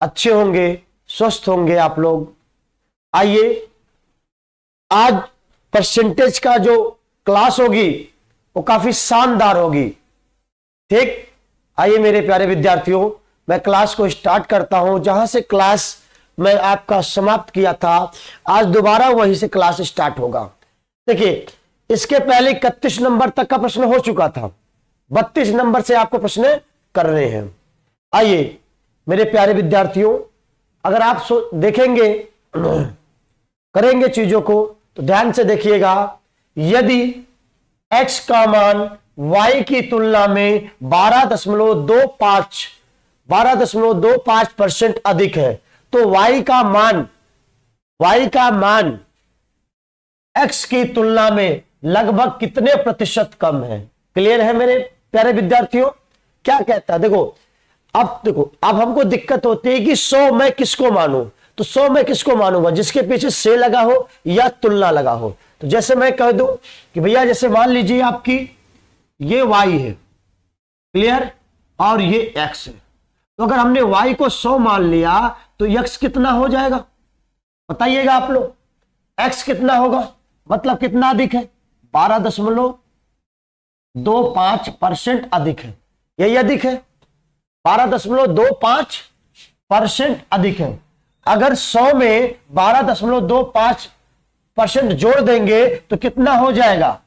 अच्छे होंगे, स्वस्थ होंगे आप लोग। आइए, आज परसेंटेज का जो क्लास होगी वो काफी शानदार होगी। ठीक, आइए मेरे प्यारे विद्यार्थियों, मैं क्लास को स्टार्ट करता हूं। जहां से क्लास मैं आपका समाप्त किया था, आज दोबारा वहीं से क्लास स्टार्ट होगा। देखिए, इसके पहले 31 नंबर तक का प्रश्न हो चुका था, 32 नंबर से आपको प्रश्न कर रहे हैं। आइए मेरे प्यारे विद्यार्थियों, अगर आप देखेंगे करेंगे चीजों को तो ध्यान से देखिएगा। यदि x का मान y की तुलना में 12.25% अधिक है, तो y का मान x की तुलना में लगभग कितने प्रतिशत कम है? क्लियर है मेरे प्यारे विद्यार्थियों? क्या कहता है, देखो अब हमको दिक्कत होती है कि 100 मैं किसको मानूं। तो 100 मैं किसको मानूंगा? जिसके पीछे से लगा हो या तुलना लगा हो। तो जैसे मैं कह दूं कि भैया, जैसे मान लीजिए आपकी ये y है, क्लियर, और ये x है। तो अगर हमने y को 100 मान लिया तो x कितना हो जाएगा बताइएगा आप लोग? x कितना होगा, मतलब कितना अधिक है? 12.25% अधिक है। यही अधिक है, 12.25% अधिक है। अगर 100 में 12.25% जोड़ देंगे तो कितना हो जाएगा?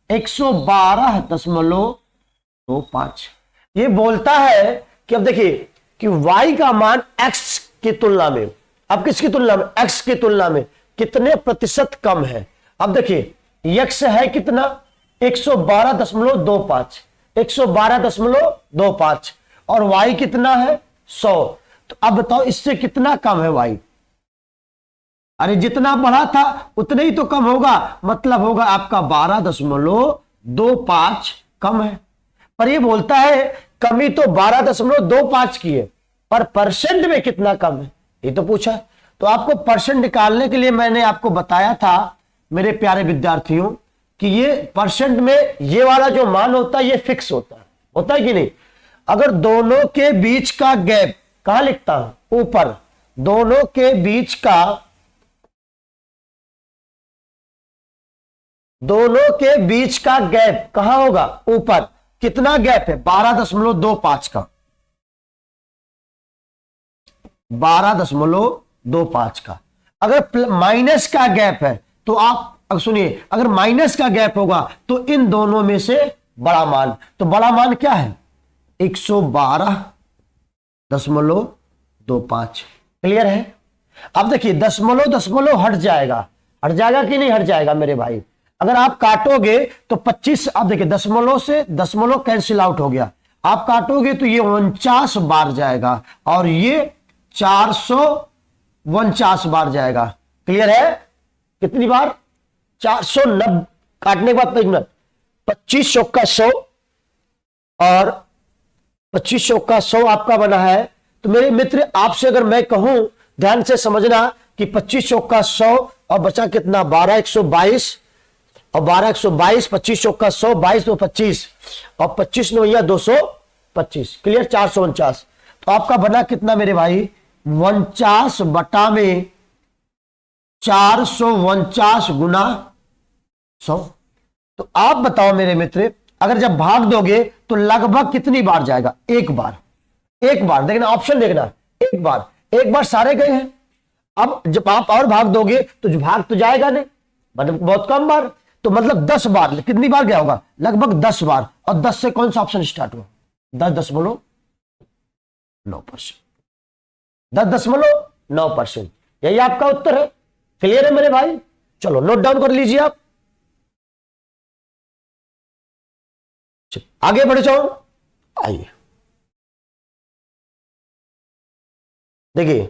112.25। ये बोलता है कि अब देखिए कि y का मान x की तुलना में, अब किसकी तुलना में? x की तुलना में कितने प्रतिशत कम है। अब देखिए x है कितना? 112.25, 112.25, और y कितना है? 100। तो अब बताओ इससे कितना कम है y? अरे जितना बढ़ा था उतने ही तो कम होगा, मतलब होगा आपका 12.25 कम है। पर ये बोलता है कमी तो 12.25 की है, पर परसेंट में कितना कम है ये तो पूछा है। तो आपको परसेंट निकालने के लिए मैंने आपको बताया था मेरे प्यारे विद्यार्थियों कि ये परसेंट में ये वाला जो मान होता है ये फिक्स होता है कि नहीं? अगर दोनों के बीच का गैप, कहां लिखता हूं? ऊपर। दोनों के बीच का गैप कहां होगा? ऊपर। कितना गैप है? 12.25 का, 12.25 का। अगर माइनस का गैप है तो आप सुनिए, अगर माइनस का गैप होगा तो इन दोनों में से बड़ा मान, तो बड़ा मान क्या है? 112.25। क्लियर है? अब देखिए दशमलव हट जाएगा कि नहीं हट जाएगा मेरे भाई? अगर आप काटोगे तो 25, अब देखिए दशमलव से दशमलव कैंसिल आउट हो गया, आप काटोगे तो ये 49 बार जाएगा और ये 449 बार जाएगा। क्लियर है? कितनी बार? 490 काटने के बाद 25 चौका 100 और 25 चौका 100 आपका बना है। तो मेरे मित्र, आपसे अगर मैं कहूं, ध्यान से समझना कि 25 चौका 100 और बचा कितना? 12 122, और 12 122, 25 चौका 100, 22 तो 25, और 25 9 225। क्लियर? 449। तो आपका बना कितना मेरे भाई? 49 बटा में 449 गुना 100। तो आप बताओ मेरे मित्र, अगर जब भाग दोगे तो लगभग कितनी बार जाएगा? एक बार देखना, ऑप्शन देखना, एक बार सारे गए हैं। अब जब आप और भाग दोगे तो जो भाग तो जाएगा नहीं, मतलब बहुत कम बार, तो मतलब 10 बार। कितनी बार गया होगा? लगभग 10 बार। और 10 से कौन सा ऑप्शन स्टार्ट हुआ? 10.9%। 10.9%, यही आपका उत्तर है। क्लियर है मेरे भाई? चलो नोट डाउन कर लीजिए आप। आगे बढ़ जाओ। आइए देखिए,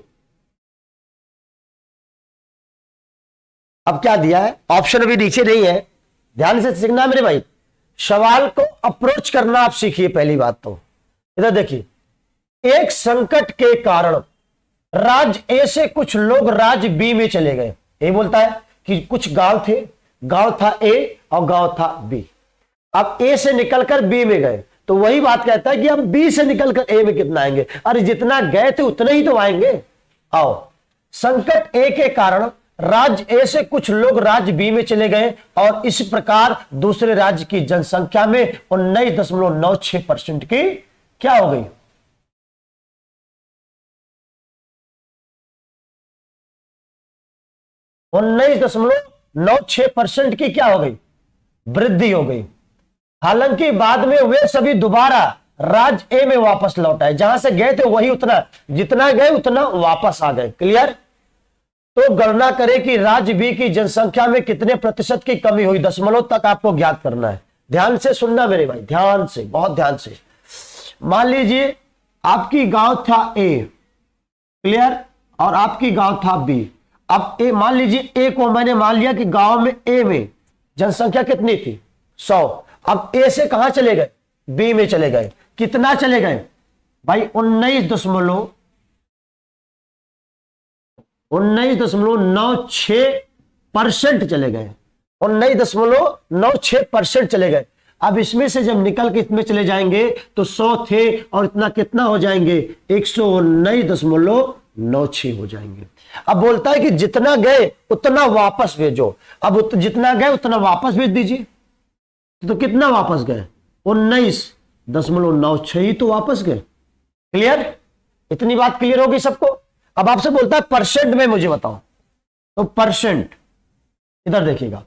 अब क्या दिया है? ऑप्शन अभी नीचे नहीं है, ध्यान से सीखना मेरे भाई। सवाल को अप्रोच करना आप सीखिए। पहली बात तो इधर देखिए, एक संकट के कारण राज्य ए से कुछ लोग राज्य बी में चले गए। ये बोलता है कि कुछ गांव थे, गांव था ए और गांव था बी। अब ए से निकलकर बी में गए, तो तो वही बात कहता है कि अब बी से निकलकर ए में कितना आएंगे। अरे जितना गए थे उतने ही तो आएंगे। आओ, संकट ए के कारण राज्य ए से कुछ लोग राज्य बी में चले गए और इस प्रकार दूसरे राज्य की जनसंख्या में 19.96% की क्या हो गई? 19.96% की क्या हो गई? वृद्धि हो गई। हालांकि बाद में वे सभी दोबारा राज्य ए में वापस लौट आए, जहां से गए थे वही उतना, जितना गए उतना वापस आ गए। क्लियर? तो गणना करें कि राज्य बी की जनसंख्या में कितने प्रतिशत की कमी हुई, दशमलव तक आपको ज्ञात करना है। ध्यान से सुनना मेरे भाई, ध्यान से, बहुत ध्यान से। मान लीजिए आपकी गांव था ए, क्लियर, और आपकी गांव था बी। अब ए, मान लीजिए ए को मैंने मान लिया कि गांव में ए में जनसंख्या कितनी थी? 100। अब ए से कहां चले गए? बी में चले गए। कितना चले गए भाई? 19.96% चले गए। 19.96% चले गए। अब इसमें से जब निकल के इसमें चले जाएंगे तो 100 थे और इतना कितना हो जाएंगे? 119.96 हो जाएंगे। अब बोलता है कि जितना गए उतना वापस भेजो। अब जितना गए उतना वापस भेज दीजिए। तो कितना वापस गए? 19.96 ही तो वापस गए। क्लियर? इतनी बात क्लियर होगी सबको? अब आपसे बोलता है परसेंट में मुझे बताओ। तो परसेंट, इधर देखिएगा,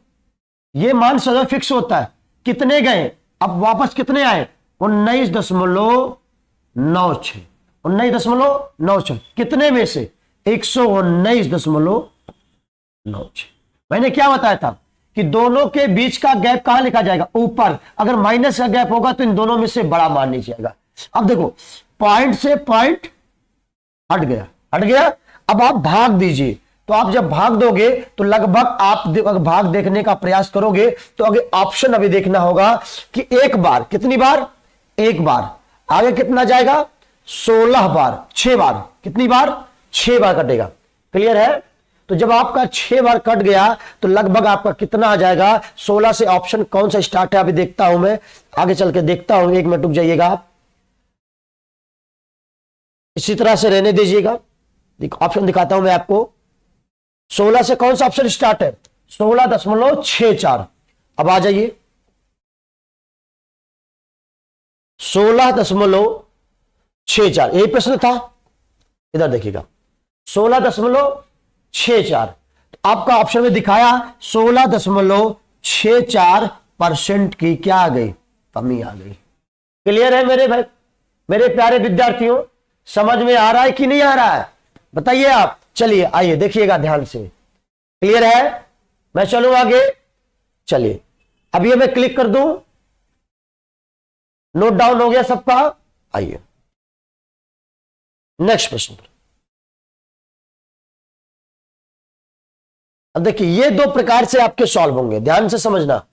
ये मान सदा फिक्स होता है। कितने गए, अब वापस कितने आए? 19.96। 19.96 कितने में से? 119.96। मैंने क्या बताया था कि दोनों के बीच का गैप कहां लिखा जाएगा? ऊपर। अगर माइनस का गैप होगा तो इन दोनों में से बड़ा मान नीचे आएगा। अब देखो, पॉइंट से पॉइंट हट गया, हट गया। अब आप भाग दीजिए। तो आप जब भाग दोगे तो लगभग आप भाग देखने का प्रयास करोगे तो आगे ऑप्शन अभी देखना होगा कि एक बार, कितनी बार? एक बार। आगे कितना जाएगा? 16 बार, 6 बार। कितनी बार? 6 बार कटेगा। क्लियर है? तो जब आपका 6 बार कट गया तो लगभग आपका कितना आ जाएगा? 16 से ऑप्शन कौन सा स्टार्ट है अभी देखता हूं मैं, आगे चल के देखता हूं। 1 मिनट रुक जाइएगा आप, इसी तरह से रहने दीजिएगा। ऑप्शन दिखाता हूं मैं आपको। 16 से कौन सा ऑप्शन स्टार्ट है? 16.64। अब आ जाइए 16.64, यही प्रश्न था। इधर देखिएगा 16.64। आपका ऑप्शन में दिखाया 16.64% की क्या आ गई? कमी आ गई। क्लियर है मेरे भाई, मेरे प्यारे विद्यार्थियों? समझ में आ रहा है कि नहीं आ रहा है? बताइए आप। चलिए आइए देखिएगा ध्यान से। क्लियर है? मैं चलूं आगे। चलिए अब ये मैं क्लिक कर दूं। नोट डाउन हो गया सबका? आइए नेक्स्ट प्रश्न पर। अब देखिए ये 2 प्रकार से आपके सॉल्व होंगे, ध्यान से समझना।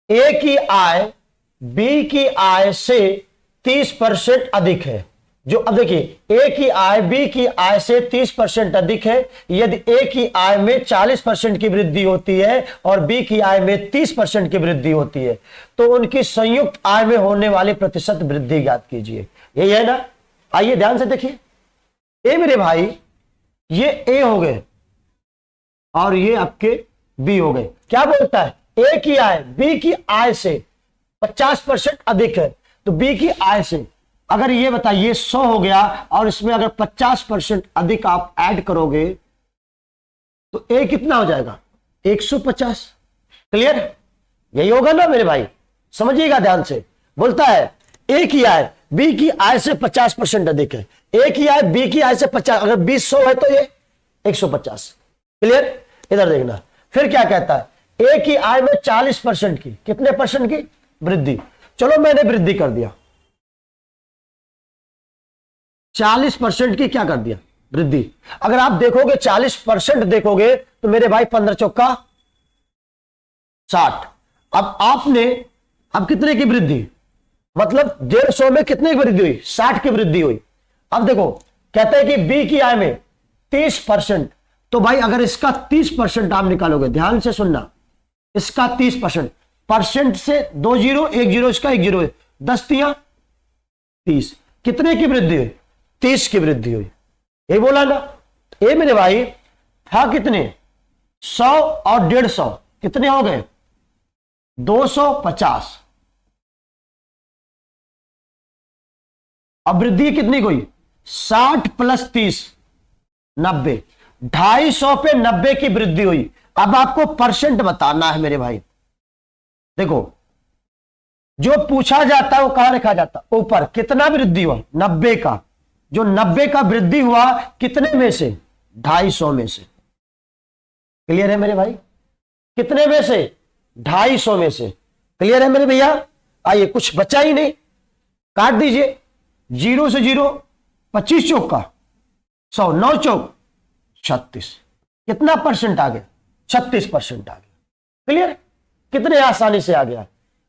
ए की आय बी की आय से 30% अधिक है। जो अब देखिए, ए की आय बी की आय से 30% अधिक है। यदि ए की आय में 40% की वृद्धि होती है और बी की आय में 30% की वृद्धि होती है तो उनकी संयुक्त आय में होने वाली प्रतिशत वृद्धि ज्ञात कीजिए। यही है ना? आइए ध्यान से देखिए। ए मेरे भाई, ये ए हो गए और ये आपके बी हो गए। क्या बोलता है? ए की आय बी की आय से 50% अधिक है तो बी की आय से, अगर ये बताइए 100 हो गया और इसमें अगर 50% अधिक आप ऐड करोगे तो ए कितना हो जाएगा? 150। क्लियर? यही होगा ना मेरे भाई? समझिएगा ध्यान से। बोलता है ए की आय बी की आय से 50% अधिक है। ए की आय बी की आय से 50, अगर 100 है तो ये 150। क्लियर? इधर देखना। फिर क्या कहता है? ए की आय में 40% की, कितने परसेंट की? वृद्धि। चलो मैंने वृद्धि कर दिया, 40% की क्या कर दिया? वृद्धि। अगर आप देखोगे 40% देखोगे तो मेरे भाई 15 चौका 60। अब आपने, अब कितने की वृद्धि? मतलब 150 में कितने की वृद्धि हुई? 60 की वृद्धि हुई। अब देखो कहते हैं कि बी की आय में 30%, तो भाई अगर इसका 30% आप निकालोगे, ध्यान से सुनना, इसका 30%, परसेंट से 2 0 1 0, इसका 1 0 है, 10 तिया 30। कितने की वृद्धि हुई? 30 की वृद्धि हुई। ये बोला ना, ये मेरे भाई था कितने? 100 और 150 कितने हो गए? 250। अब वृद्धि कितनी हुई? 60 प्लस 30 90। 250 पे 90 की वृद्धि हुई। अब आपको परसेंट बताना है मेरे भाई। देखो, जो पूछा जाता है वो कहां लिखा जाता? ऊपर। कितना वृद्धि हुआ? 90 का। जो 90 का वृद्धि हुआ कितने में से? 250 में से। क्लियर है मेरे भाई? कितने में से? 250 में से। क्लियर है मेरे भैया? आइए, कुछ बचा ही नहीं, काट दीजिए। 0 से 0, 25 चौक का 100, 9 चौक 36। कितना परसेंट आ गया? 36% आ गया। क्लियर? कितने आसानी से आ गया।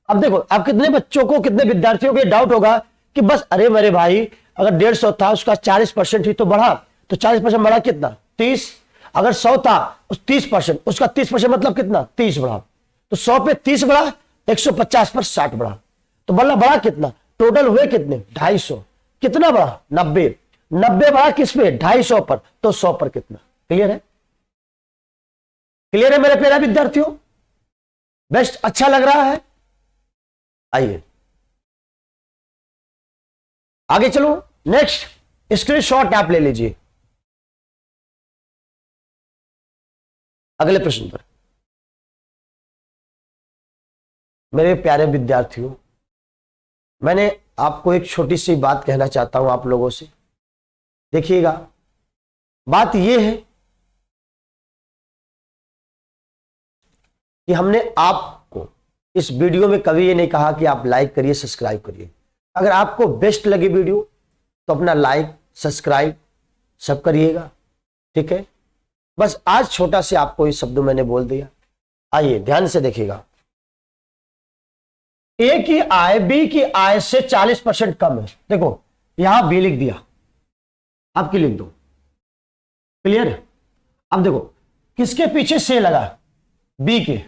अब देखो, अब कितने बच्चों को, कितने विद्यार्थियों को डाउट होगा कि बस अरे मेरे भाई, अगर 150 था उसका 40% ही तो बढ़ा, तो 40% बढ़ा कितना? 30। अगर 100 था उस 30%, उसका 30% मतलब कितना? 30 बढ़ा। तो 100 पे 30 बढ़ा, 150 पर 60 बढ़ा। तो बढ़ा कितना? टोटल हुए कितने? 250। कितना बढ़ा? 90। 90 बढ़ा किस पे? 250 पर। तो 100 पर कितना? क्लियर है? क्लियर है मेरे प्यारे विद्यार्थियों? बेस्ट? अच्छा लग रहा है? आइए आगे चलो। नेक्स्ट स्क्रीनशॉट आप ले लीजिए अगले प्रश्न पर। मेरे प्यारे विद्यार्थियों, मैंने आपको एक छोटी सी बात कहना चाहता हूं आप लोगों से। देखिएगा, बात यह है कि हमने आपको इस वीडियो में कभी ये नहीं कहा कि आप लाइक करिए, सब्सक्राइब करिए। अगर आपको बेस्ट लगी वीडियो तो अपना लाइक, सब्सक्राइब सब करिएगा, ठीक है? बस आज छोटा से आपको इस शब्दों मैंने बोल दिया। आइए ध्यान से देखिएगा। ए की आय बी की आय से 40% कम है। देखो, यहां बी लिख दिया, आपकी लिख दो। क्लियर है? अब देखो, किसके पीछे से लगा? बी के।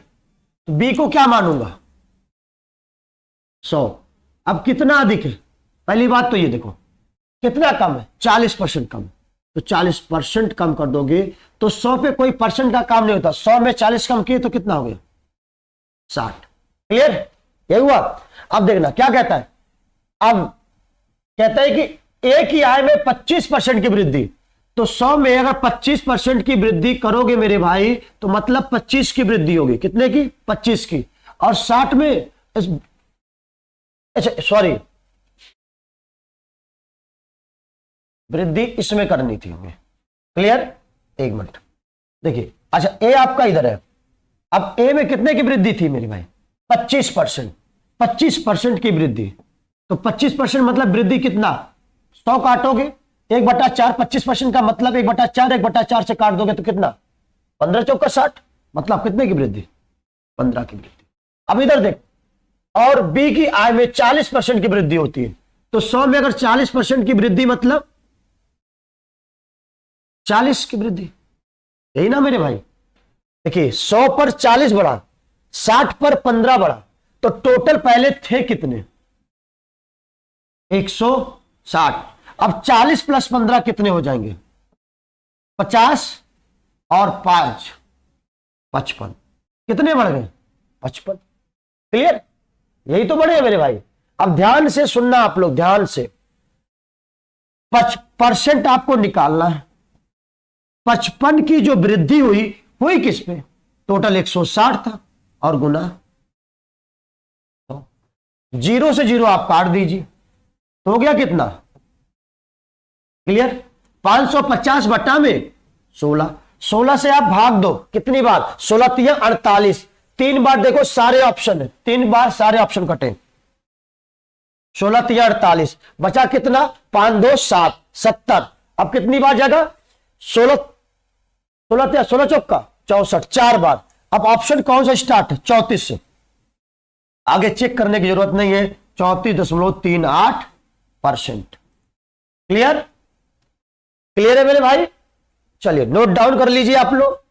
तो बी को क्या मानूंगा? 100। अब कितना अधिक है? पहली बात तो ये देखो, कितना कम है? 40% कम। तो 40% कम कर दोगे तो 100 पे कोई परसेंट का काम नहीं होता। 100 में 40 कम किए तो कितना हो गया? 60। क्लियर? यही हुआ। अब देखना क्या कहता है। अब कहता है कि ए की आय में 25% की वृद्धि। तो 100 में अगर 25% की वृद्धि करोगे मेरे भाई, तो मतलब 25 की वृद्धि होगी। कितने की? 25 की। और 60 में अच्छा सॉरी, वृद्धि इसमें करनी थी हमें। क्लियर? एक मिनट देखिए। अच्छा, ए आपका इधर है। अब ए में कितने की वृद्धि थी मेरे भाई? 25%। 25% की वृद्धि। तो 25% मतलब वृद्धि कितना? 100 काटोगे 1/4, 25% का मतलब 1/4, 1/4 से काट दोगे तो कितना? 15 चौका 60। मतलब कितने की वृद्धि? 15 की वृद्धि। अब इधर देख, और बी की आय में 40% की वृद्धि होती है। तो 100 में अगर 40% की वृद्धि मतलब 40 की वृद्धि, यही ना मेरे भाई? देखिए, 100 पर 40 बढ़ा, 60 पर 15 बढ़ा, तो टोटल पहले थे कितने? 160। अब 40 प्लस 15 कितने हो जाएंगे? 50 और 5 55। कितने बढ़ गए? 55। क्लियर? यही तो बढ़े मेरे भाई। अब ध्यान से सुनना आप लोग, ध्यान से। 55% आपको निकालना है। 55 की जो वृद्धि हुई किस पे? टोटल 160 था और गुना 0 से 0 आप काट दीजिए तो हो गया कितना? क्लियर? 550 बटा में 16। 16 से आप भाग दो, कितनी बार? 16 तिया 48। 3 बार देखो सारे ऑप्शन है, 3 बार सारे ऑप्शन कटे। 16 तिया 48, बचा कितना? 5 2 7 70। अब कितनी बार जाएगा? 16 16 चौका 64, 4 बार। अब ऑप्शन कौन सा स्टार्ट है? 34 से। आगे चेक करने की जरूरत नहीं है। 34.38%। क्लियर? क्लियर है मेरे भाई? चलिए नोट डाउन कर लीजिए आप लोग।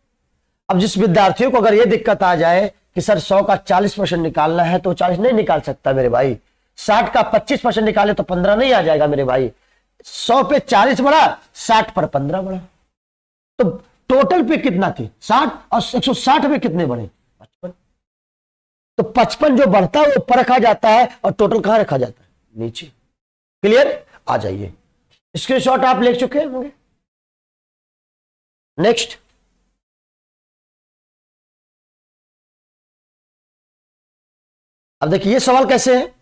अब जिस विद्यार्थियों को अगर यह दिक्कत आ जाए कि सर 100 का 40% निकालना है, तो 40 नहीं निकाल सकता मेरे भाई। 60 का 25% निकाले तो 15 नहीं आ जाएगा मेरे भाई। 100 पे 40 बढ़ा, 60 पर 15 बढ़ा, तो टोटल पे कितना थी 60 और 160 पे कितने बढ़े 55। तो 55 जो बढ़ता है वो ऊपर रखा जाता है और टोटल कहां रखा जाता है, नीचे। क्लियर, आ जाइए, स्क्रीनशॉट आप ले चुके होंगे। नेक्स्ट, अब देखिए ये सवाल कैसे है,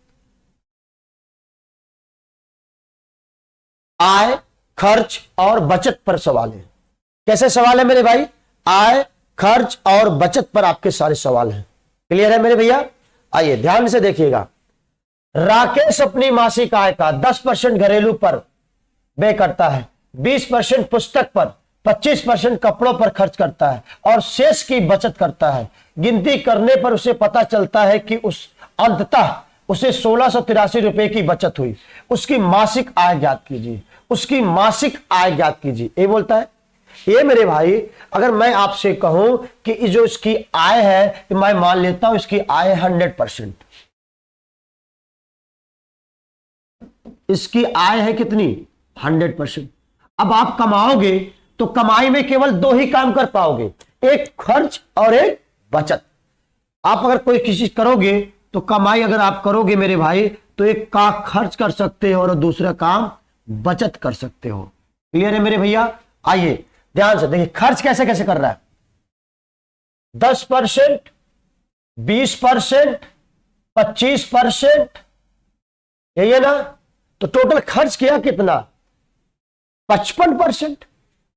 आय, खर्च और बचत पर सवाल है। कैसे सवाल है मेरे भाई, आय, खर्च और बचत पर आपके सारे सवाल हैं। क्लियर है मेरे भैया, आइए ध्यान से देखिएगा। राकेश अपनी मासिक आय का 10% घरेलू पर व्यय करता है, 20% पुस्तक पर, 25% कपड़ों पर खर्च करता है और शेष की बचत करता है। गिनती करने पर उसे पता चलता है कि अंततः उसे 1683 रुपए की बचत हुई। उसकी मासिक आय ज्ञात कीजिए, उसकी मासिक आय ज्ञात कीजिए, ये बोलता है। ये मेरे भाई अगर मैं आपसे कहूं कि जो इसकी आय है, मैं मान लेता हूं इसकी आय 100%, इसकी आय है कितनी 100%। अब आप कमाओगे तो कमाई में केवल दो ही काम कर पाओगे, एक खर्च और एक बचत। आप अगर कोई चीज करोगे तो कमाई अगर आप करोगे मेरे भाई तो एक का खर्च कर सकते हो और दूसरा काम बचत कर सकते हो। क्लियर है मेरे भैया, आइए ध्यान से देखिए खर्च कैसे कैसे कर रहा है, 10%, 20%, 25%, यही है ना। तो टोटल खर्च किया कितना 55%,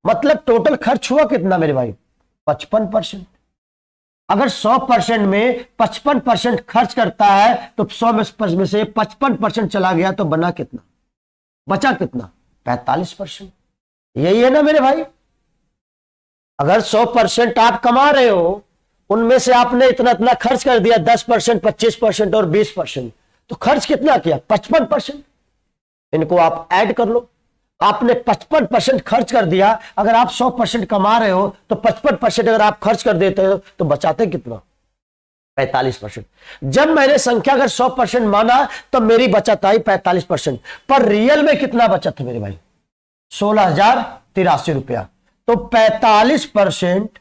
मतलब टोटल खर्च हुआ कितना मेरे भाई 55%। अगर 100% में 55% खर्च करता है तो 100 में से 55% चला गया तो बना कितना, बचा कितना 45%। यही है ना मेरे भाई। अगर 100% आप कमा रहे हो, उनमें से आपने इतना इतना खर्च कर दिया, 10%, 25% और 20%, तो खर्च कितना किया 55%। इनको आप ऐड कर लो, आपने 55% खर्च कर दिया। अगर आप 100% कमा रहे हो तो 55% अगर आप खर्च कर देते हो तो बचाते कितना 45%। जब मैंने संख्या अगर 100% माना तो मेरी बचत आई 45%, पर रियल में कितना बचत है मेरे भाई 16,083 रुपया। तो 45%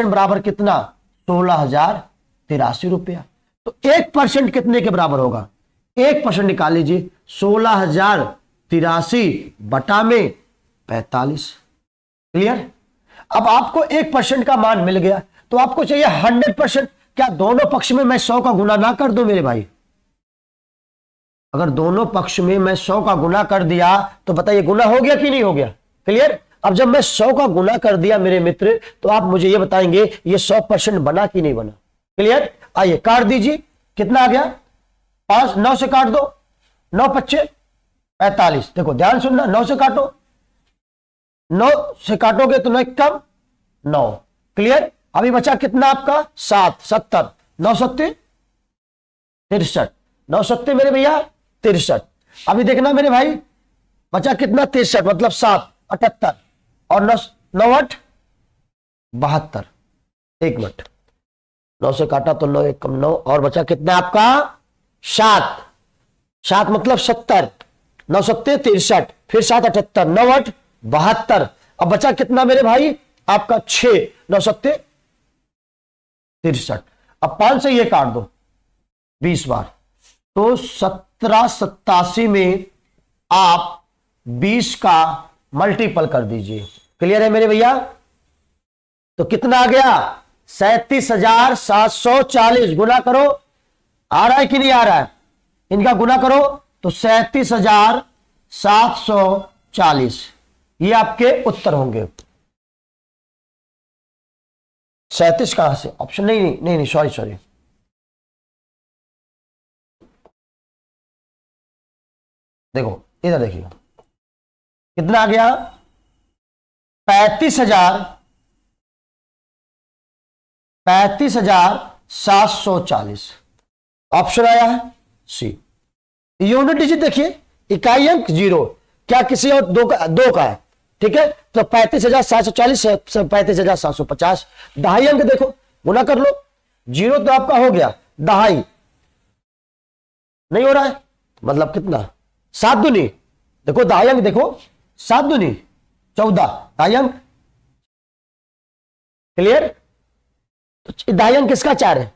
बराबर कितना 16,083 रुपया। तो 1% कितने के बराबर होगा, 1% निकाल लीजिए, 16,083 बटा में 45। क्लियर। अब आपको 1% का मान मिल गया तो आपको चाहिए 100%। क्या दोनों पक्ष में मैं 100 का गुना ना कर दूं मेरे भाई, अगर दोनों पक्ष में मैं 100 का गुना कर दिया तो बताइए गुना हो गया कि नहीं हो गया। क्लियर। अब जब मैं 100 का गुना कर दिया मेरे मित्र तो आप मुझे ये बताएंगे ये 100% बना कि नहीं बना। क्लियर। आइए काट दीजिए, कितना आ गया 5, 9 से काट दो, 9 पच्चे 45। देखो ध्यान सुनना, 9 से काटो, 9 से काटोगे तो 9 कम 9। क्लियर। अभी बचा कितना आपका 7, 70, 9 सत्ते 63, 9 सत्ते मेरे भैया 63। अभी देखना मेरे भाई बचा कितना 63, मतलब 7, 78 और 9 8 72। एक मिनट, 9 से काटा तो 9 1 कम 9 और बचा कितना आपका 7, 7 मतलब 70, 9 सत्ते 63, फिर 7 78, 9 8 72। अब बचा कितना मेरे भाई आपका 6, 9 सत्ते 63। अब 5 से ये काट दो 20 बार, तो 1787 में आप 20 का मल्टीपल कर दीजिए। क्लियर है मेरे भैया। तो कितना आ गया 37,740। गुना करो, आ रहा है कि नहीं आ रहा है, इनका गुना करो तो 37,740 ये आपके उत्तर होंगे। 37 कहां से, ऑप्शन नहीं, सॉरी देखो इधर देखिए कितना आ गया 35,740 ऑप्शन आया है सी। यूनिट डिजिट देखिए, इकाई अंक 0, क्या किसी और दो का है, ठीक है। तो 35,740 से 35,750, दहाई अंक देखो गुना कर लो, 0 तो आपका हो गया, दहाई नहीं हो रहा है, मतलब कितना, 7 दूनी, देखो दायांग देखो, 7 दूनी 14, दायांग क्लियर। तो दायांग किसका 4 है,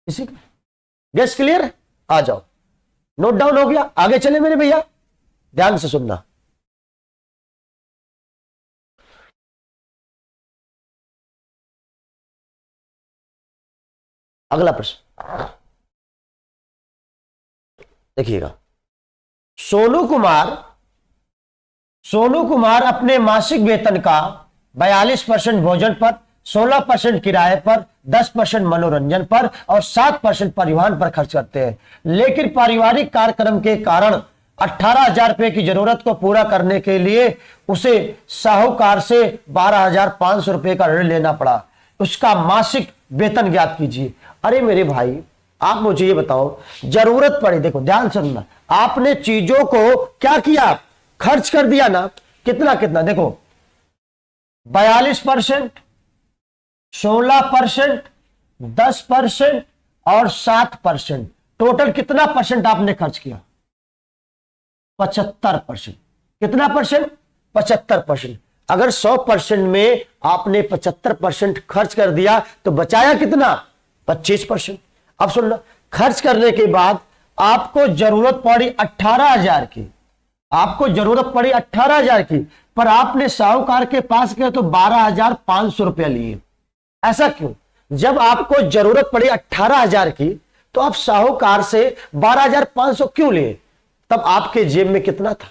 इसी का, गेस क्लियर है, आ जाओ, नोट डाउन हो गया, आगे चले मेरे भैया, ध्यान से सुनना। अगला प्रश्न देखिएगा, सोनू कुमार अपने मासिक वेतन का 42% भोजन पर, 16% किराए पर, 10% मनोरंजन पर और 7% परिवहन पर खर्च करते हैं, लेकिन पारिवारिक कार्यक्रम के कारण 18,000 रुपए की जरूरत को पूरा करने के लिए उसे साहूकार से 12,500 रुपए का ऋण लेना पड़ा। उसका मासिक वेतन ज्ञात कीजिए। अरे मेरे भाई, आप मुझे ये बताओ, जरूरत पड़ी, देखो ध्यान से सुनना, आपने चीजों को क्या किया, खर्च कर दिया ना, कितना कितना, देखो 42%, 16%, 10% और 7%, टोटल कितना परसेंट आपने खर्च किया, 75%। कितना परसेंट, 75%। अगर 100% में आपने 75% खर्च कर दिया तो बचाया कितना, 25%। अब सुनना, खर्च करने के बाद आपको जरूरत पड़ी 18,000 की, आपको जरूरत पड़ी 18,000 की, पर आपने साहूकार के पास गए तो 12,500 रुपया लिए। ऐसा क्यों, जब आपको जरूरत पड़ी 18,000 की तो आप साहूकार से 12,500 क्यों लिए, तब आपके जेब में कितना था,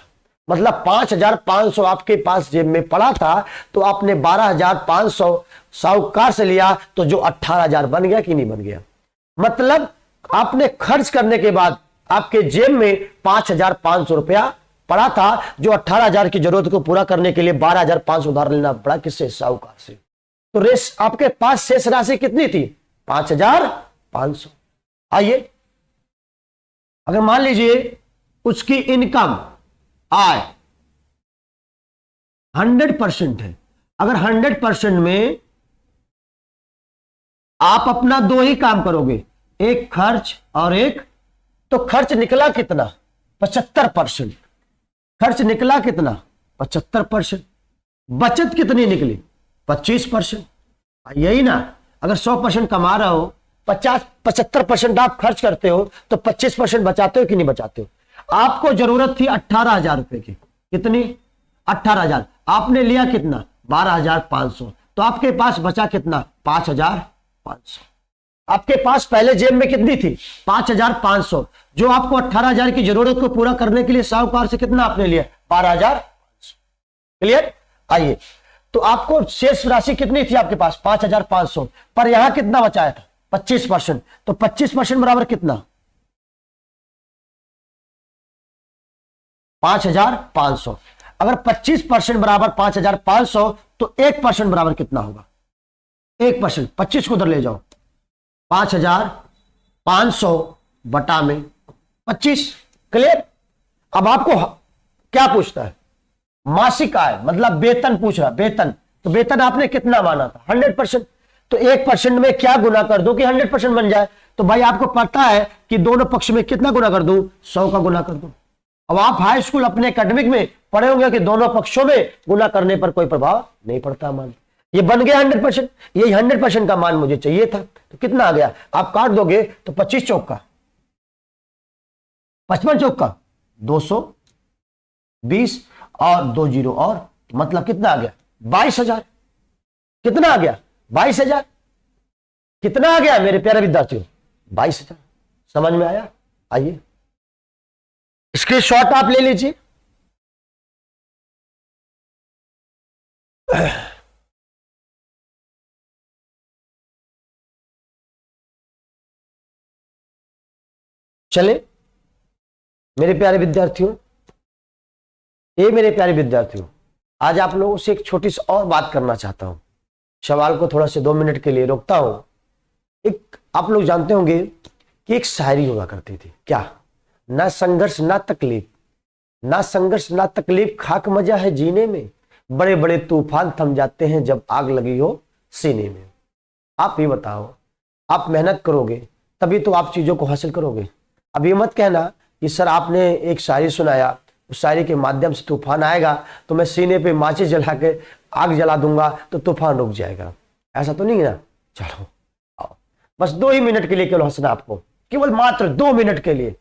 मतलब 5,500 आपके पास जेब में पड़ा था, तो आपने 12,500 साहूकार से लिया, तो जो 18,000 बन गया कि नहीं बन गया। मतलब आपने खर्च करने के बाद आपके जेब में 5,500 रुपया पड़ा था, जो 18,000 की जरूरत को पूरा करने के लिए 12,500 उधार लेना पड़ा, किससे, साहूकार से। तो रेस आपके पास शेष राशि कितनी थी, 5,500। आइए, अगर मान लीजिए उसकी इनकम आय 100% है, अगर 100% में आप अपना 2 ही काम करोगे, एक खर्च और एक, तो खर्च निकला कितना, 75%। खर्च निकला कितना, 75%। बचत कितनी निकली, 25%। यही ना, अगर 100% कमा रहे हो, 75% आप खर्च करते हो, तो 25% बचाते हो कि नहीं बचाते हो। आपको जरूरत थी 18,000 रुपए की, कितनी, 18,000, आपने लिया कितना, 12,500, तो आपके पास बचा कितना, 5,500। आपके पास पहले जेब में कितनी थी, 5,500, जो आपको 18,000 की जरूरत को पूरा करने के लिए साहूकार से कितना आपने लिया, 12,500। क्लियर। आइए, तो आपको शेष राशि कितनी थी आपके पास, 5,500, पर यहां कितना बचाया था, 25%, तो 25% बराबर कितना, 5,500। अगर 25% बराबर 5,500, तो 1% बराबर कितना होगा, 1%, 25 को उधर ले जाओ, 5,500 बटा में 25। क्लियर। अब आपको क्या पूछता है, मासिक आय, मतलब वेतन पूछ रहा, वेतन, तो वेतन आपने कितना माना था, 100%, तो 1% में क्या गुना कर दो कि 100% बन जाए। तो भाई आपको पता है कि दोनों पक्ष में कितना गुना कर दूं, 100 का गुना कर दूं। अब आप हाई स्कूल अपने एकेडमिक में पढ़े होंगे कि दोनों पक्षों में गुना करने पर कोई प्रभाव नहीं पड़ता मान। ये बन गया 100%, यही 100% का मान मुझे चाहिए था, तो कितना आ गया, आप काट दोगे तो 25 चौक का 55 चौक का 220 और 2 जीरो और, तो मतलब कितना आ गया, 22,000। कितना आ गया, 22,000। कितना आ गया मेरे प्यारे विद्यार्थियों, 22,000। समझ में आया। आइए, स्क्रीनशॉट आप ले लीजिए। चले मेरे प्यारे विद्यार्थियों, मेरे प्यारे विद्यार्थियों, आज आप लोगों से एक छोटी सी और बात करना चाहता हूं। सवाल को थोड़ा से 2 मिनट के लिए रोकता हूं। एक आप लोग जानते होंगे कि एक शायरी हुआ करती थी, क्या, ना संघर्ष ना तकलीफ, ना संघर्ष ना तकलीफ, खाक मजा है जीने में, बड़े बड़े तूफान थम जाते हैं जब आग लगी हो सीने में। आप ही बताओ, आप मेहनत करोगे तभी तो आप चीजों को हासिल करोगे। अब ये मत कहना कि सर आपने एक शायरी सुनाया, उस शायरी के माध्यम से तूफान आएगा तो मैं सीने पे माचिस जला के आग जला दूंगा तो तूफान रुक जाएगा। ऐसा तो नहीं है ना। चलो आओ, बस 2 ही मिनट के लिए केवल हंसना आपको, केवल मात्र 2 मिनट के लिए।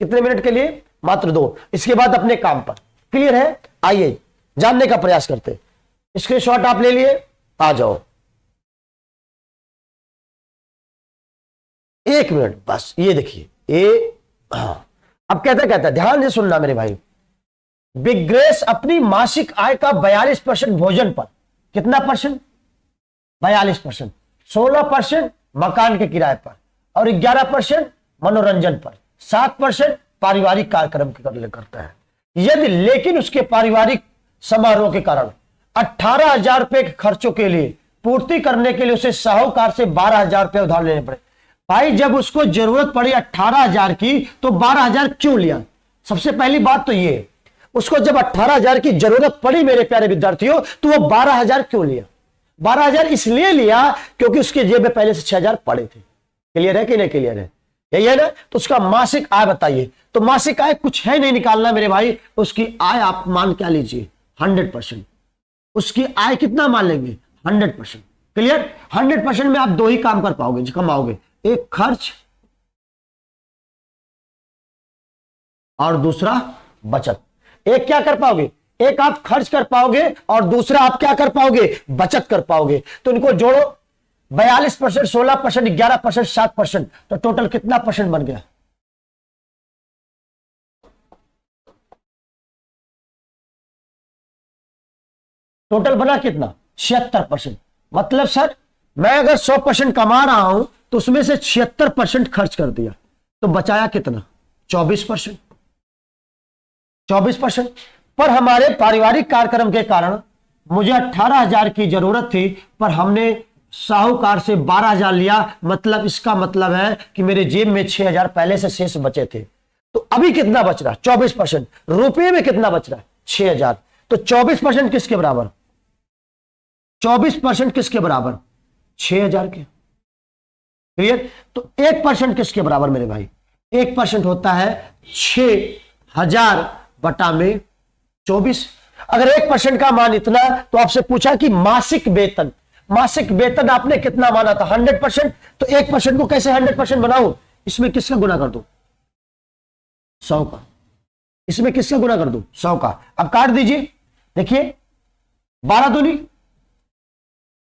कितने मिनट के लिए? मात्र 2। इसके बाद अपने काम पर। क्लियर है? आइए जानने का प्रयास करते। स्क्रीनशॉट आप ले लिए, आ जाओ। 1 मिनट बस। ये देखिए हाँ, अब कहता ध्यान से सुनना मेरे भाई। बिग ग्रेस अपनी मासिक आय का 42% भोजन पर। कितना परसेंट? 42%। 16% मकान के किराए पर और 11% मनोरंजन पर, 7% पारिवारिक कार्यक्रम करता है। यदि लेकिन उसके पारिवारिक समारोह के कारण 18,000 रुपए के खर्चों के लिए पूर्ति करने के लिए उसे साहूकार से 12,000 रुपए उधार लेने पड़े। भाई जब उसको जरूरत पड़ी 18,000 की तो 12,000 क्यों लिया? सबसे पहली बात तो ये, उसको जब 18,000 की जरूरत पड़ी मेरे प्यारे विद्यार्थियों तो वो 12,000 क्यों लिया? 12,000 इसलिए लिया क्योंकि उसके जेब में पहले से 6,000 पड़े थे। क्लियर है कि नहीं क्लियर है? यही है ना। तो उसका मासिक आय बताइए। तो मासिक आय कुछ है नहीं निकालना मेरे भाई, उसकी आय आप मान क्या लीजिए? 100%। उसकी आय कितना मान लेंगे? 100%। क्लियर? 100% में आप 2 ही काम कर पाओगे, कमाओगे। एक खर्च और दूसरा बचत। एक क्या कर पाओगे? एक आप खर्च कर पाओगे और दूसरा आप क्या कर पाओगे? बचत कर पाओगे। तो इनको जोड़ो, 42%, 16%, 11%, 7%, तो टोटल कितना परसेंट बन गया? टोटल बना कितना? 76%। मतलब सर मैं अगर 100% कमा रहा हूं तो उसमें से 76% खर्च कर दिया तो बचाया कितना? 24%। 24%। पर हमारे पारिवारिक कार्यक्रम के कारण मुझे 18,000 की जरूरत थी पर हमने साहूकार से 12,000 लिया। मतलब इसका मतलब है कि मेरे जेब में 6,000 पहले से शेष बचे थे। तो अभी कितना बच रहा? 24%। रुपए में कितना बच रहा है? 6,000। तो 24% किसके बराबर? 24% किसके बराबर? 6,000 के। क्लियर? तो 1% किसके बराबर मेरे भाई? 1% होता है 6,000 बटा में 24। अगर 1% का मान इतना, तो आपसे पूछा कि मासिक वेतन, मासिक वेतन आपने कितना माना था? 100%। तो 1% को कैसे 100% बनाऊं? इसमें किसका गुना कर दो? 100 का। इसमें किसका गुना कर दो? 100 का। अब काट दीजिए। देखिए 12 दूनी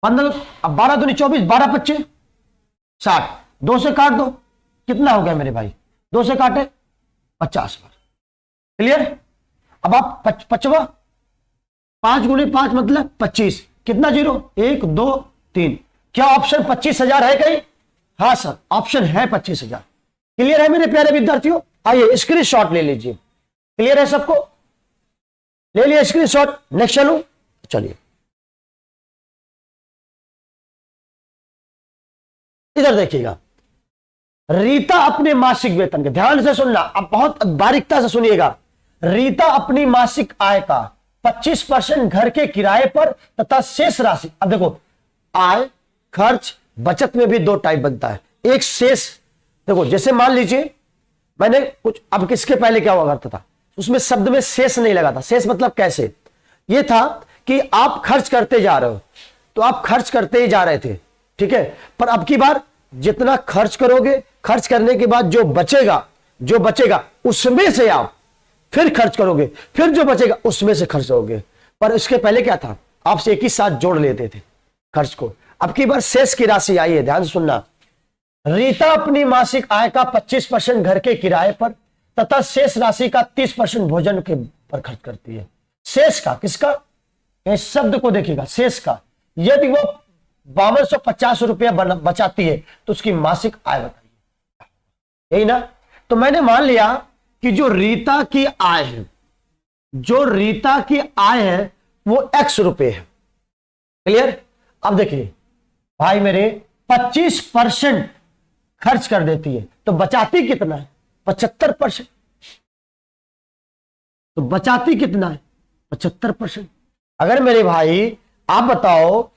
15, अब 12 दूनी 24, 12 25 60। 2 से काट दो, कितना हो गया मेरे भाई? 2 से काटे 50 बार। क्लियर? अब आप 55, 5 गुणे 5 मतलब 25। कितना जीरो? 1 2 3। क्या ऑप्शन 25,000 है कहीं? हाँ सर ऑप्शन है 25,000। क्लियर है मेरे प्यारे विद्यार्थियों? आइए स्क्रीनशॉट ले लीजिए। क्लियर है सबको? ले लिया स्क्रीनशॉट। नेक्स्ट चलो। चलिए इधर देखिएगा। रीता अपने मासिक वेतन के, ध्यान से सुनना, अब बहुत बारीकता से सुनिएगा। रीता अपनी मासिक आय का 25% घर के किराए पर तथा शेष राशि। अब देखो आय, खर्च, बचत में भी 2 टाइप बनता है। एक शेष, देखो जैसे मान लीजिए मैंने कुछ, अब किसके पहले क्या हुआ करता था, उसमें शब्द में शेष नहीं लगा था। शेष मतलब कैसे? ये था कि आप खर्च करते जा रहे हो तो आप खर्च करते ही जा रहे थे, ठीक है, पर अब की बार जितना खर्च करोगे, खर्च करने के बाद जो बचेगा उसमें से आप फिर खर्च करोगे, फिर जो बचेगा उसमें से खर्च करोगे। पर इसके पहले क्या था? आपसे एक ही साथ जोड़ लेते थे खर्च को। अब की बार शेष की राशि आई है, ध्यान से सुनना। रीता अपनी मासिक आय का 25% घर के किराए पर तथा शेष राशि का 30% भोजन के पर खर्च करती है। शेष का, किसका? इस शब्द को देखिएगा, शेष का। यदि वो 5250 रुपया बचाती है तो उसकी मासिक आय बताइए। यही ना? तो मैंने मान लिया कि जो रीता की आय है वो X रुपए है। क्लियर? अब देखिए भाई मेरे 25% खर्च कर देती है तो बचाती कितना है? 75%। तो बचाती कितना है? 75%। अगर मेरे भाई आप बताओ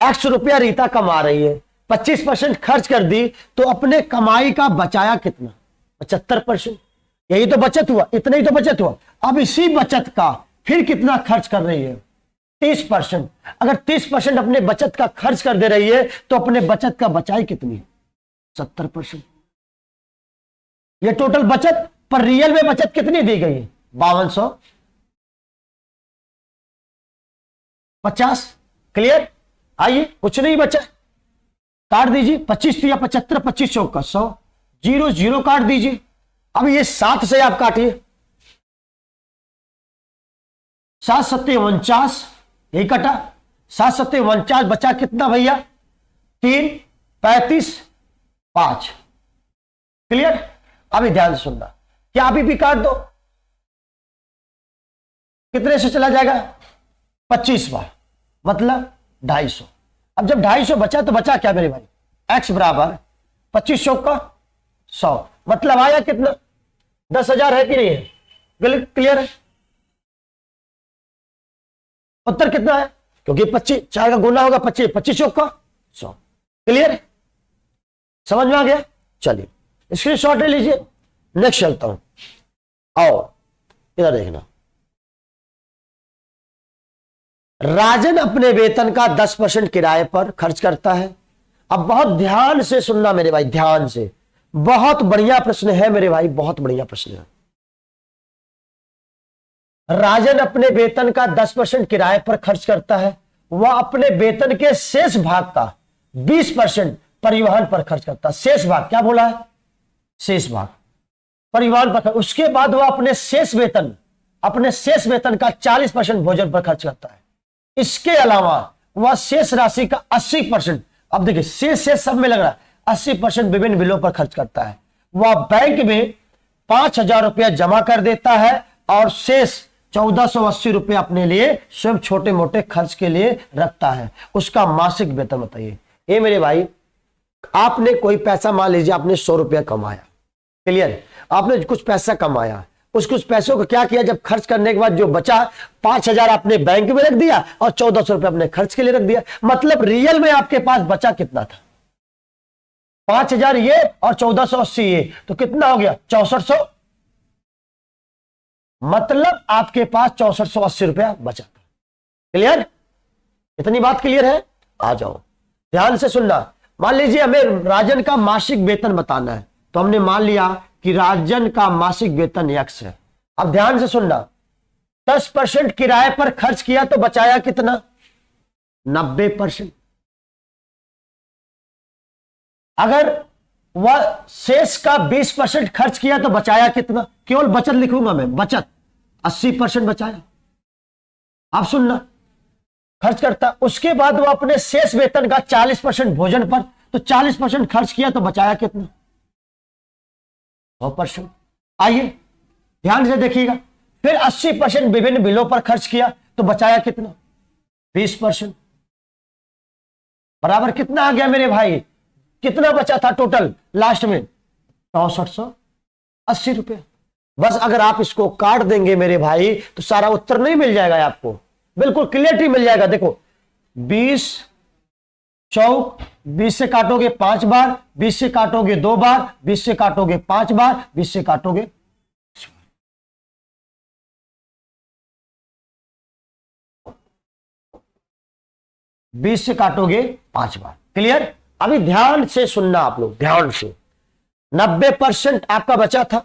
X रुपया रीता कमा रही है, 25% खर्च कर दी तो अपने कमाई का बचाया कितना? 75%। यही तो बचत हुआ, इतना ही तो बचत हुआ। अब इसी बचत का फिर कितना खर्च कर रही है? 30%। अगर 30% अपने बचत का खर्च कर दे रही है तो अपने बचत का बचाई कितनी? 70%। ये टोटल बचत, पर रियल में बचत कितनी दी गई है? 5250। क्लियर? आइए, कुछ नहीं बचा, काट दीजिए। 25 या 75, 25 चौक 100, 0 0 काट दीजिए। अब ये 7 से आप काटिए, 7 7 49, यही कटा। 7 7 49 बचा कितना भैया? 3 35 5। क्लियर? अभी ध्यान से सुनना, क्या अभी भी काट दो? कितने से चला जाएगा? 25 बार, मतलब 250। अब जब 250 बचा तो बचा क्या मेरे भाई? x बराबर 25 चौक का 100, मतलब आया कितना? 10,000 है कि नहीं है? क्लियर है? उत्तर कितना है? क्योंकि 25 4 का गुना होगा 25, 25 चौक का 100। क्लियर है? समझ में आ गया? चलिए स्क्रीनशॉट ले लीजिए। नेक्स्ट चलता हूं, आओ इधर देखना। राजन अपने वेतन का 10% किराए पर खर्च करता है। अब बहुत ध्यान से सुनना मेरे भाई, ध्यान से। बहुत बढ़िया प्रश्न है मेरे भाई, बहुत बढ़िया प्रश्न है। राजन अपने वेतन का 10% किराए पर खर्च करता है। वह अपने वेतन के शेष भाग का 20% परिवहन पर खर्च करता है। शेष भाग क्या बोला है? शेष भाग परिवहन पर। उसके बाद वह अपने शेष वेतन का 40% भोजन पर खर्च करता है। इसके अलावा वह शेष राशि का 80%, अब देखिए शेष सब में लग रहा है, 80% विभिन्न बिलों पर खर्च करता है। वह बैंक में 5,000 रुपया जमा कर देता है और शेष 1,480 रुपया अपने लिए स्वयं छोटे मोटे खर्च के लिए रखता है। उसका मासिक वेतन बताइए। ये मेरे भाई, आपने कोई पैसा, मान लीजिए आपने 100 रुपया कमाया। क्लियर? आपने कुछ पैसा कमाया, उस कुछ पैसों को क्या किया? जब खर्च करने के बाद जो बचा 5,000 आपने बैंक में रख दिया और 1,400 रुपया अपने खर्च के लिए रख दिया। मतलब रियल में आपके पास बचा कितना था? 5,000 ये और 1,480 ये, तो कितना हो गया? 6,400। मतलब आपके पास 6,480 रुपया बचा था। क्लियर? इतनी बात क्लियर है? आ जाओ ध्यान से सुनना। मान लीजिए हमें राजन का मासिक वेतन बताना है, तो हमने मान लिया कि राजन का मासिक वेतन x है। अब ध्यान से सुनना, 10% किराए पर खर्च किया तो बचाया कितना? 90%। अगर वह शेष का 20% खर्च किया तो बचाया कितना? केवल बचत लिखूंगा मैं, बचत 80% बचाया। आप सुनना, खर्च करता, उसके बाद वह अपने शेष वेतन का 40% भोजन पर, तो 40% खर्च किया तो बचाया कितना? 100%। आइए ध्यान से देखिएगा। फिर 80% विभिन्न बिलों पर खर्च किया तो बचाया कितना? 20%। बराबर कितना आ गया मेरे भाई? कितना बचा था टोटल लास्ट में? 6,480 रुपये। बस अगर आप इसको काट देंगे मेरे भाई तो सारा उत्तर नहीं मिल जाएगा आपको, बिल्कुल क्लियरिटी मिल जाएगा। देखो 20 चौक 20 से काटोगे 5 बार, 20 से काटोगे 2 बार, 20 से काटोगे 5 बार, 20 से काटोगे 20 से काटोगे 5 बार। क्लियर? अभी ध्यान से सुनना आप लोग, ध्यान से। 90% आपका बचा था,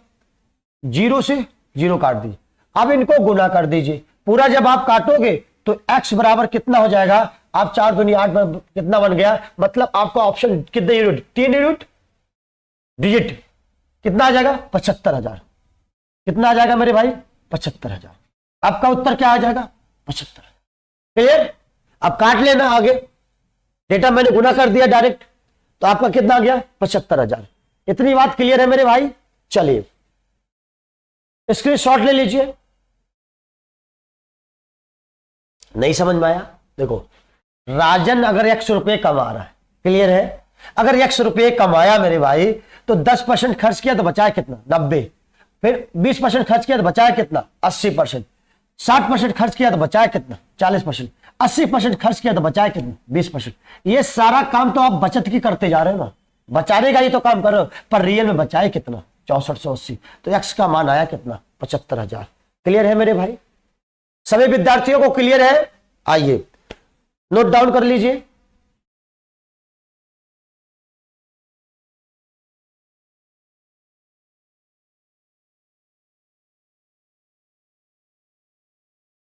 0 से 0 काट दीजिए। अब इनको गुना कर दीजिए। पूरा जब आप काटोगे तो x बराबर कितना हो जाएगा? आप 4 दूनी 8 कितना बन गया? मतलब आपका ऑप्शन कितने यूनिट? 3 यूनिट डिजिट कितना आ जाएगा? 75,000। कितना आ जाएगा मेरे भाई? 75,000। आपका उत्तर क्या आ जाएगा? 75,000। क्लियर? अब काट लेना आगे, डेटा मैंने गुना कर दिया डायरेक्ट, तो आपका कितना आ गया? 75,000। इतनी बात क्लियर है मेरे भाई? चलिए स्क्रीनशॉट ले लीजिए। नहीं समझ में आया? देखो राजन अगर 100 रुपये कमा रहा है, क्लियर है? अगर 100 रुपये कमाया मेरे भाई तो 10% खर्च किया तो बचाया कितना? 90। फिर 20% खर्च किया तो बचाया कितना? 80%। 60% खर्च किया तो बचाया कितना? 40%। 80% खर्च किया तो बचाया कितना? 20%। ये सारा काम तो आप बचत की करते जा रहे हो ना, बचाने का ही तो काम कर रहे हो, पर रियल में बचाए कितना? 6480। तो x का मान आया कितना? 75,000। क्लियर है मेरे भाई? सभी विद्यार्थियों को क्लियर है? आइए नोट डाउन कर लीजिए।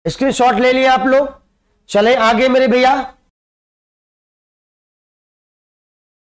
स्क्रीनशॉट ले लिए आप लोग। चले आगे मेरे भैया।